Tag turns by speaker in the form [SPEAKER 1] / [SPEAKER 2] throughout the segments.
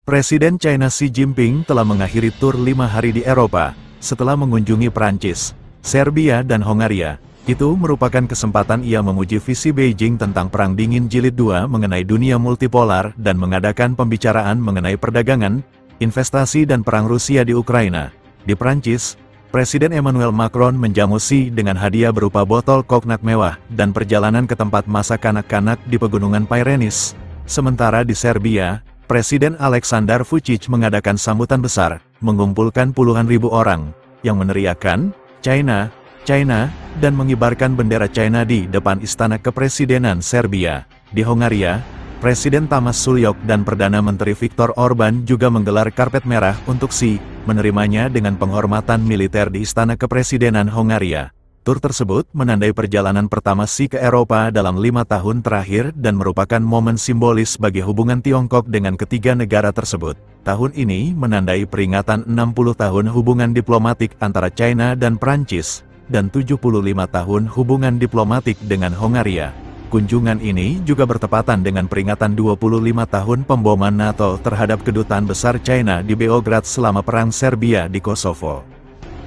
[SPEAKER 1] Presiden China Xi Jinping telah mengakhiri tur 5 hari di Eropa, setelah mengunjungi Prancis, Serbia dan Hongaria. Itu merupakan kesempatan ia memuji visi Beijing tentang Perang Dingin Jilid 2 mengenai dunia multipolar dan mengadakan pembicaraan mengenai perdagangan, investasi dan perang Rusia di Ukraina. Di Prancis, Presiden Emmanuel Macron menjamu Xi dengan hadiah berupa botol koknak mewah dan perjalanan ke tempat masa kanak-kanak di Pegunungan Pyrenees. Sementara di Serbia, Presiden Aleksandar Vučić mengadakan sambutan besar, mengumpulkan puluhan ribu orang, yang meneriakkan, China, China, dan mengibarkan bendera China di depan Istana Kepresidenan Serbia. Di Hongaria, Presiden Tamas Suljok dan Perdana Menteri Viktor Orban juga menggelar karpet merah untuk Xi, menerimanya dengan penghormatan militer di Istana Kepresidenan Hongaria. Tur tersebut menandai perjalanan pertama Xi ke Eropa dalam 5 tahun terakhir dan merupakan momen simbolis bagi hubungan Tiongkok dengan ketiga negara tersebut. Tahun ini menandai peringatan 60 tahun hubungan diplomatik antara China dan Prancis, dan 75 tahun hubungan diplomatik dengan Hongaria. Kunjungan ini juga bertepatan dengan peringatan 25 tahun pemboman NATO terhadap kedutaan besar China di Beograd selama Perang Serbia di Kosovo.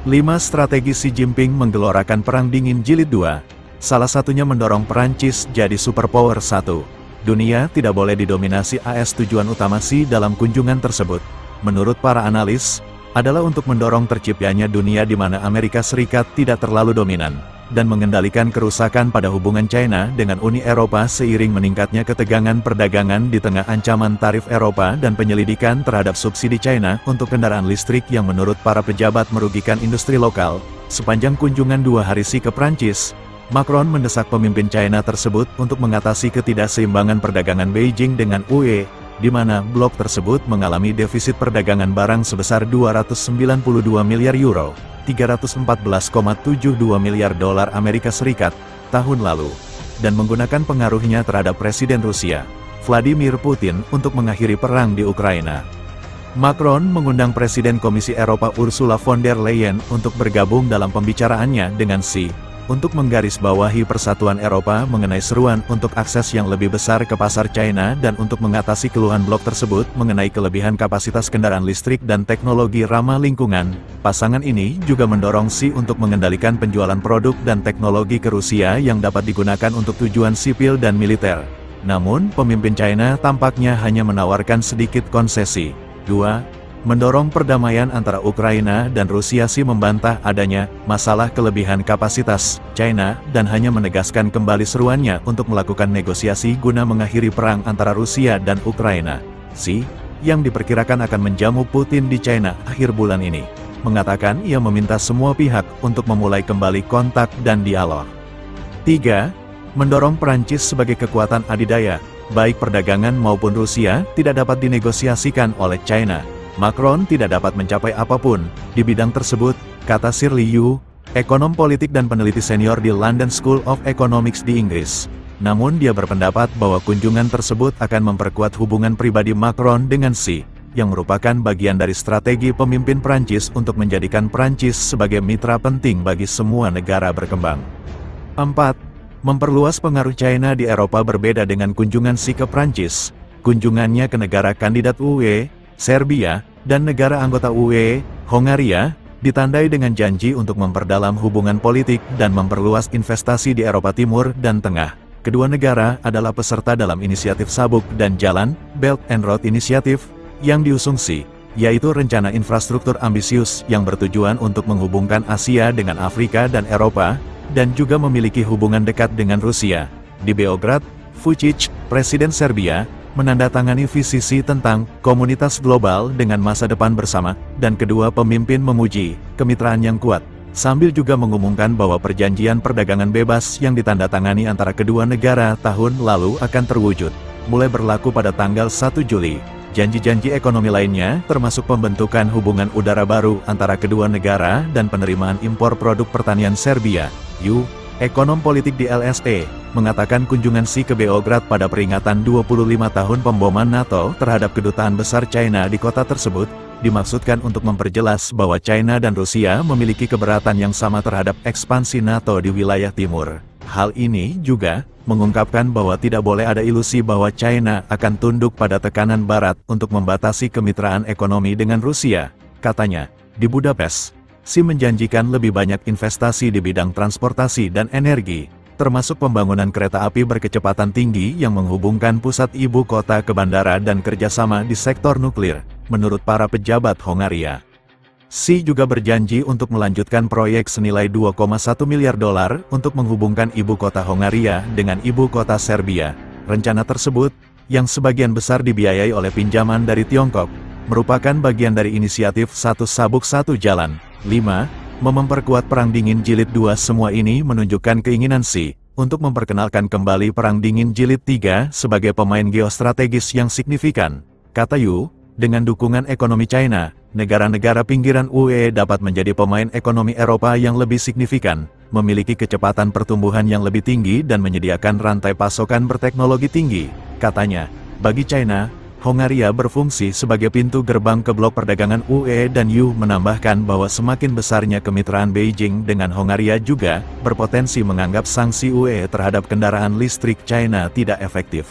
[SPEAKER 1] 5 strategi Xi Jinping menggelorakan Perang Dingin Jilid 2. Salah satunya mendorong Prancis jadi superpower 1. Dunia tidak boleh didominasi AS. Tujuan utama Xi dalam kunjungan tersebut, menurut para analis, adalah untuk mendorong terciptanya dunia di mana Amerika Serikat tidak terlalu dominan, dan mengendalikan kerusakan pada hubungan China dengan Uni Eropa seiring meningkatnya ketegangan perdagangan di tengah ancaman tarif Eropa dan penyelidikan terhadap subsidi China untuk kendaraan listrik yang menurut para pejabat merugikan industri lokal. Sepanjang kunjungan 2 hari Xi ke Prancis, Macron mendesak pemimpin China tersebut untuk mengatasi ketidakseimbangan perdagangan Beijing dengan UE, di mana blok tersebut mengalami defisit perdagangan barang sebesar 292 miliar euro. 314,72 miliar dolar Amerika Serikat tahun lalu, dan menggunakan pengaruhnya terhadap Presiden Rusia, Vladimir Putin, untuk mengakhiri perang di Ukraina. Macron mengundang Presiden Komisi Eropa Ursula von der Leyen untuk bergabung dalam pembicaraannya dengan Xi, untuk menggarisbawahi persatuan Eropa mengenai seruan untuk akses yang lebih besar ke pasar China dan untuk mengatasi keluhan blok tersebut mengenai kelebihan kapasitas kendaraan listrik dan teknologi ramah lingkungan. Pasangan ini juga mendorong Xi untuk mengendalikan penjualan produk dan teknologi ke Rusia yang dapat digunakan untuk tujuan sipil dan militer. Namun, pemimpin China tampaknya hanya menawarkan sedikit konsesi. 2. Mendorong perdamaian antara Ukraina dan Rusia. Xi membantah adanya masalah kelebihan kapasitas China dan hanya menegaskan kembali seruannya untuk melakukan negosiasi guna mengakhiri perang antara Rusia dan Ukraina. Xi, yang diperkirakan akan menjamu Putin di China akhir bulan ini, mengatakan ia meminta semua pihak untuk memulai kembali kontak dan dialog. 3. Mendorong Prancis sebagai kekuatan adidaya, baik perdagangan maupun Rusia, tidak dapat dinegosiasikan oleh China. Macron tidak dapat mencapai apapun di bidang tersebut, kata Shirley Yu, ekonom politik dan peneliti senior di London School of Economics di Inggris. Namun dia berpendapat bahwa kunjungan tersebut akan memperkuat hubungan pribadi Macron dengan Xi, yang merupakan bagian dari strategi pemimpin Prancis untuk menjadikan Prancis sebagai mitra penting bagi semua negara berkembang. 4. Memperluas pengaruh China di Eropa. Berbeda dengan kunjungan Xi ke Prancis, kunjungannya ke negara kandidat UE, Serbia, dan negara anggota UE, Hongaria, ditandai dengan janji untuk memperdalam hubungan politik dan memperluas investasi di Eropa Timur dan Tengah. Kedua negara adalah peserta dalam inisiatif Sabuk dan Jalan, Belt and Road Initiative, yang diusung Xi, yaitu rencana infrastruktur ambisius yang bertujuan untuk menghubungkan Asia dengan Afrika dan Eropa, dan juga memiliki hubungan dekat dengan Rusia. Di Beograd, Vučić, Presiden Serbia, menandatangani visi Xi tentang komunitas global dengan masa depan bersama, dan kedua pemimpin memuji kemitraan yang kuat, sambil juga mengumumkan bahwa perjanjian perdagangan bebas yang ditandatangani antara kedua negara tahun lalu akan terwujud, mulai berlaku pada tanggal 1 Juli. Janji-janji ekonomi lainnya, termasuk pembentukan hubungan udara baru antara kedua negara dan penerimaan impor produk pertanian Serbia. Yu, ekonom politik di LSE, mengatakan kunjungan Xi ke Beograd pada peringatan 25 tahun pemboman NATO terhadap kedutaan besar China di kota tersebut, dimaksudkan untuk memperjelas bahwa China dan Rusia memiliki keberatan yang sama terhadap ekspansi NATO di wilayah timur. Hal ini juga mengungkapkan bahwa tidak boleh ada ilusi bahwa China akan tunduk pada tekanan Barat untuk membatasi kemitraan ekonomi dengan Rusia. Katanya, di Budapest, Xi menjanjikan lebih banyak investasi di bidang transportasi dan energi, termasuk pembangunan kereta api berkecepatan tinggi yang menghubungkan pusat ibu kota ke bandara dan kerjasama di sektor nuklir, menurut para pejabat Hongaria. Xi juga berjanji untuk melanjutkan proyek senilai 2,1 miliar dolar untuk menghubungkan ibu kota Hongaria dengan ibu kota Serbia. Rencana tersebut, yang sebagian besar dibiayai oleh pinjaman dari Tiongkok, merupakan bagian dari inisiatif Satu Sabuk Satu Jalan. 5. Memperkuat Perang Dingin Jilid 2. Semua ini menunjukkan keinginan Xi untuk memperkenalkan kembali Perang Dingin Jilid 3 sebagai pemain geostrategis yang signifikan, kata Yu. Dengan dukungan ekonomi China, negara-negara pinggiran UE dapat menjadi pemain ekonomi Eropa yang lebih signifikan, memiliki kecepatan pertumbuhan yang lebih tinggi dan menyediakan rantai pasokan berteknologi tinggi. Katanya, bagi China, Hongaria berfungsi sebagai pintu gerbang ke blok perdagangan UE dan Yu menambahkan bahwa semakin besarnya kemitraan Beijing dengan Hongaria juga berpotensi menganggap sanksi UE terhadap kendaraan listrik China tidak efektif.